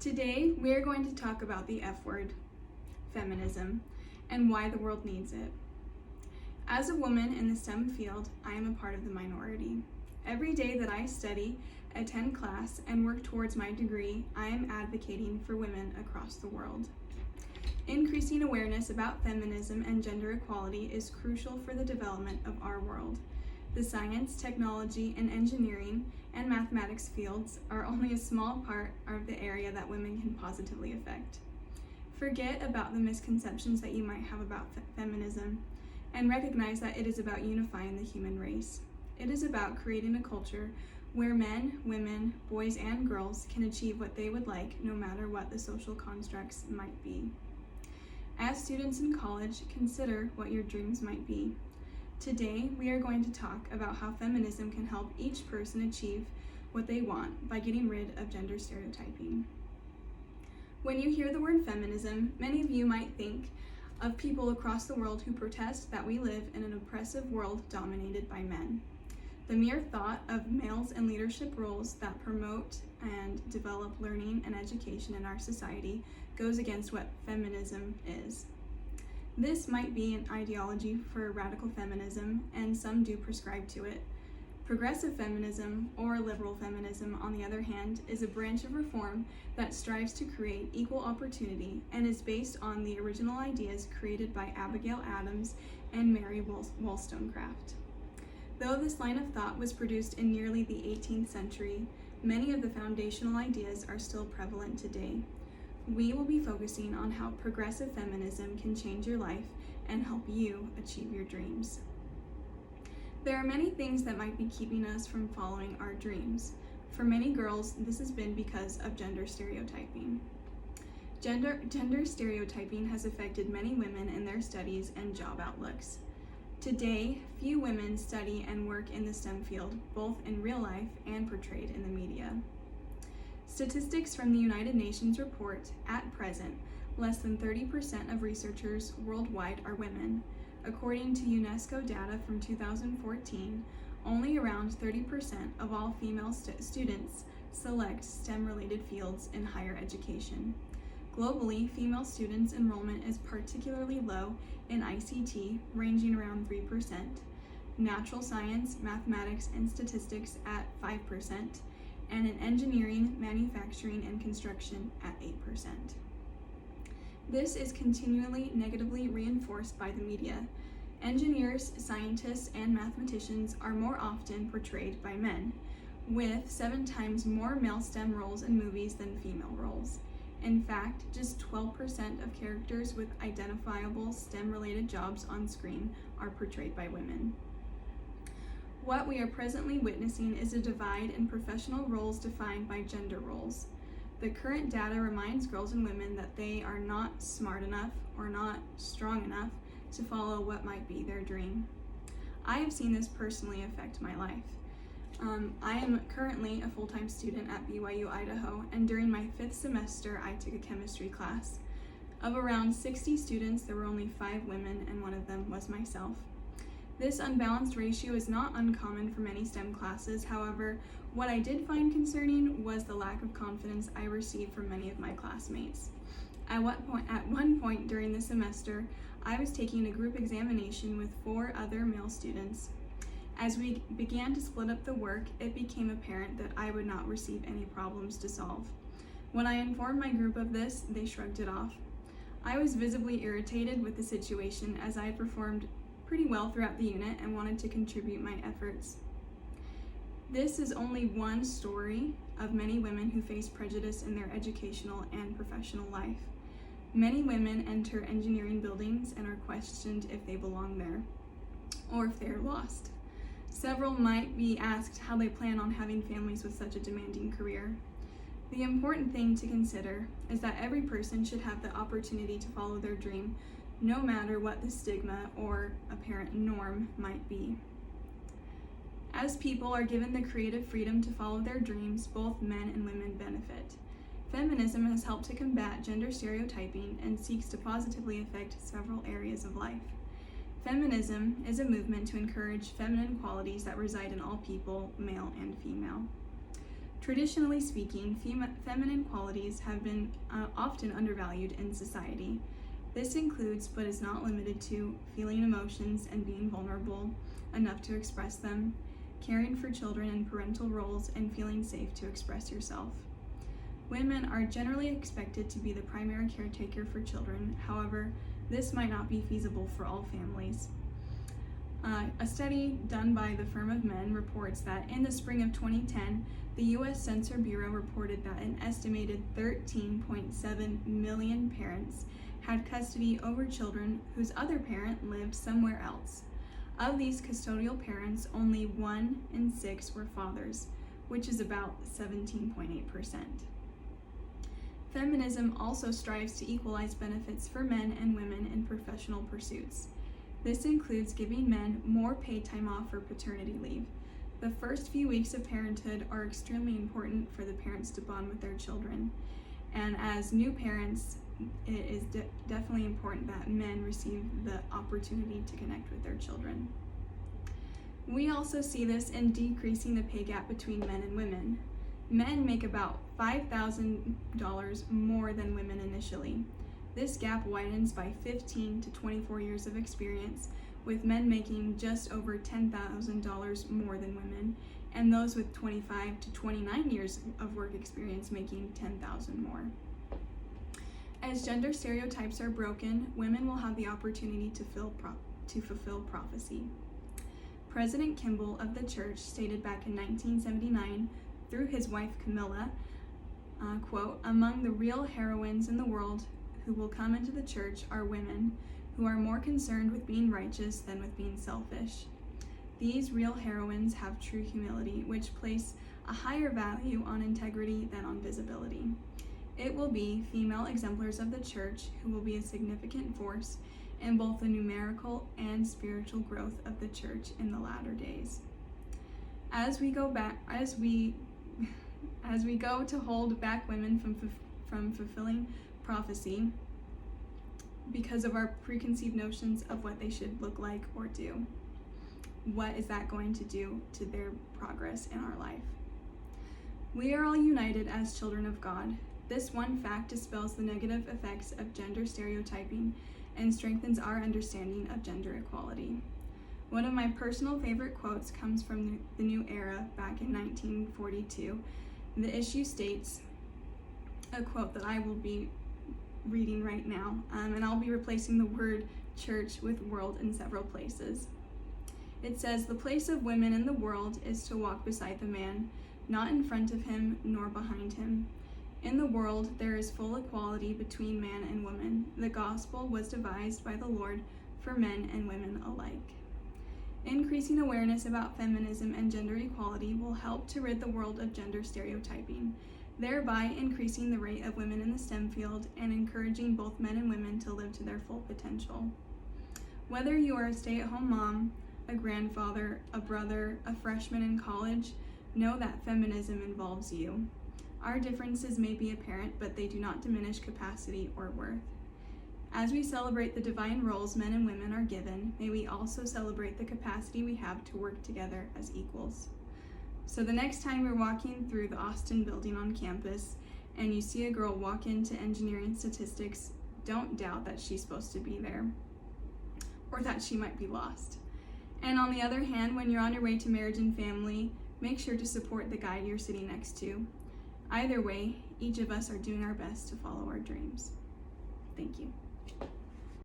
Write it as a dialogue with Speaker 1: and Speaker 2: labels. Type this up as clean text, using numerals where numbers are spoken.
Speaker 1: Today, we are going to talk about the F word, feminism, and why the world needs it. As a woman in the STEM field, I am a part of the minority. Every day that I study, attend class, and work towards my degree, I am advocating for women across the world. Increasing awareness about feminism and gender equality is crucial for the development of our world. The science, technology, and engineering and mathematics fields are only a small part of the area that women can positively affect. Forget about the misconceptions that you might have about feminism and recognize that it is about unifying the human race. It is about creating a culture where men, women, boys, and girls can achieve what they would like no matter what the social constructs might be. As students in college, consider what your dreams might be. Today, we are going to talk about how feminism can help each person achieve what they want by getting rid of gender stereotyping. When you hear the word feminism, many of you might think of people across the world who protest that we live in an oppressive world dominated by men. The mere thought of males in leadership roles that promote and develop learning and education in our society goes against what feminism is. This might be an ideology for radical feminism, and some do prescribe to it. Progressive feminism, or liberal feminism, on the other hand, is a branch of reform that strives to create equal opportunity and is based on the original ideas created by Abigail Adams and Mary Wollstonecraft. Though this line of thought was produced in nearly the 18th century, many of the foundational ideas are still prevalent today. We will be focusing on how progressive feminism can change your life and help you achieve your dreams. There are many things that might be keeping us from following our dreams. For many girls, this has been because of gender stereotyping. Gender stereotyping has affected many women in their studies and job outlooks. Today, few women study and work in the STEM field, both in real life and portrayed in the media. Statistics from the United Nations report, at present, less than 30% of researchers worldwide are women. According to UNESCO data from 2014, only around 30% of all female students select STEM-related fields in higher education. Globally, female students' enrollment is particularly low in ICT, ranging around 3%, natural science, mathematics, and statistics at 5%, and in engineering, manufacturing, and construction at 8%. This is continually negatively reinforced by the media. Engineers, scientists, and mathematicians are more often portrayed by men, with 7 times more male STEM roles in movies than female roles. In fact, just 12% of characters with identifiable STEM-related jobs on screen are portrayed by women. What we are presently witnessing is a divide in professional roles defined by gender roles. The current data reminds girls and women that they are not smart enough or not strong enough to follow what might be their dream. I have seen this personally affect my life. I am currently a full-time student at BYU, Idaho, and during my 5th semester, I took a chemistry class. Of around 60 students, there were only 5 women, and one of them was myself. This unbalanced ratio is not uncommon for many STEM classes. However, what I did find concerning was the lack of confidence I received from many of my classmates. At one point during the semester, I was taking a group examination with 4 other male students. As we began to split up the work, it became apparent that I would not receive any problems to solve. When I informed my group of this, they shrugged it off. I was visibly irritated with the situation as I had performed pretty well throughout the unit and wanted to contribute my efforts. This is only one story of many women who face prejudice in their educational and professional life. Many women enter engineering buildings and are questioned if they belong there, or if they are lost. Several might be asked how they plan on having families with such a demanding career. The important thing to consider is that every person should have the opportunity to follow their dream, no matter what the stigma or apparent norm might be. As people are given the creative freedom to follow their dreams, both men and women benefit. Feminism has helped to combat gender stereotyping and seeks to positively affect several areas of life. Feminism is a movement to encourage feminine qualities that reside in all people, male and female. Traditionally speaking, feminine qualities have been often undervalued in society. This includes, but is not limited to, feeling emotions and being vulnerable enough to express them, caring for children in parental roles, and feeling safe to express yourself. Women are generally expected to be the primary caretaker for children. However, this might not be feasible for all families. A study done by the Firm of Men reports that in the spring of 2010, the U.S. Census Bureau reported that an estimated 13.7 million parents had custody over children whose other parent lived somewhere else. Of these custodial parents, only 1 in 6 were fathers, which is about 17.8%. Feminism also strives to equalize benefits for men and women in professional pursuits. This includes giving men more paid time off for paternity leave. The first few weeks of parenthood are extremely important for the parents to bond with their children. And as new parents, it is definitely important that men receive the opportunity to connect with their children. We also see this in decreasing the pay gap between men and women. Men make about $5,000 more than women initially. This gap widens by 15 to 24 years of experience, with men making just over $10,000 more than women, and those with 25 to 29 years of work experience making $10,000 more. As gender stereotypes are broken, women will have the opportunity to fulfill prophecy. President Kimball of the church stated back in 1979 through his wife Camilla, quote, "Among the real heroines in the world who will come into the church are women who are more concerned with being righteous than with being selfish. These real heroines have true humility, which place a higher value on integrity than on visibility. It will be female exemplars of the church who will be a significant force in both the numerical and spiritual growth of the church in the latter days." As we go to hold back women from fulfilling prophecy because of our preconceived notions of what they should look like or do, what is that going to do to their progress in our life? We are all united as children of God. This one fact dispels the negative effects of gender stereotyping and strengthens our understanding of gender equality. One of my personal favorite quotes comes from the New Era back in 1942. The issue states, a quote that I will be reading right now, and I'll be replacing the word church with world in several places. It says, "The place of women in the world is to walk beside the man, not in front of him nor behind him. In the world there is full equality between man and woman. The gospel was devised by the Lord for men and women alike." Increasing awareness about feminism and gender equality will help to rid the world of gender stereotyping, thereby increasing the rate of women in the STEM field and encouraging both men and women to live to their full potential. Whether you are a stay-at-home mom, a grandfather, a brother, a freshman in college, know that feminism involves you. Our differences may be apparent, but they do not diminish capacity or worth. As we celebrate the divine roles men and women are given, may we also celebrate the capacity we have to work together as equals. So the next time you're walking through the Austin building on campus and you see a girl walk into engineering statistics, don't doubt that she's supposed to be there or that she might be lost. And on the other hand, when you're on your way to marriage and family, make sure to support the guy you're sitting next to. Either way, each of us are doing our best to follow our dreams. Thank you.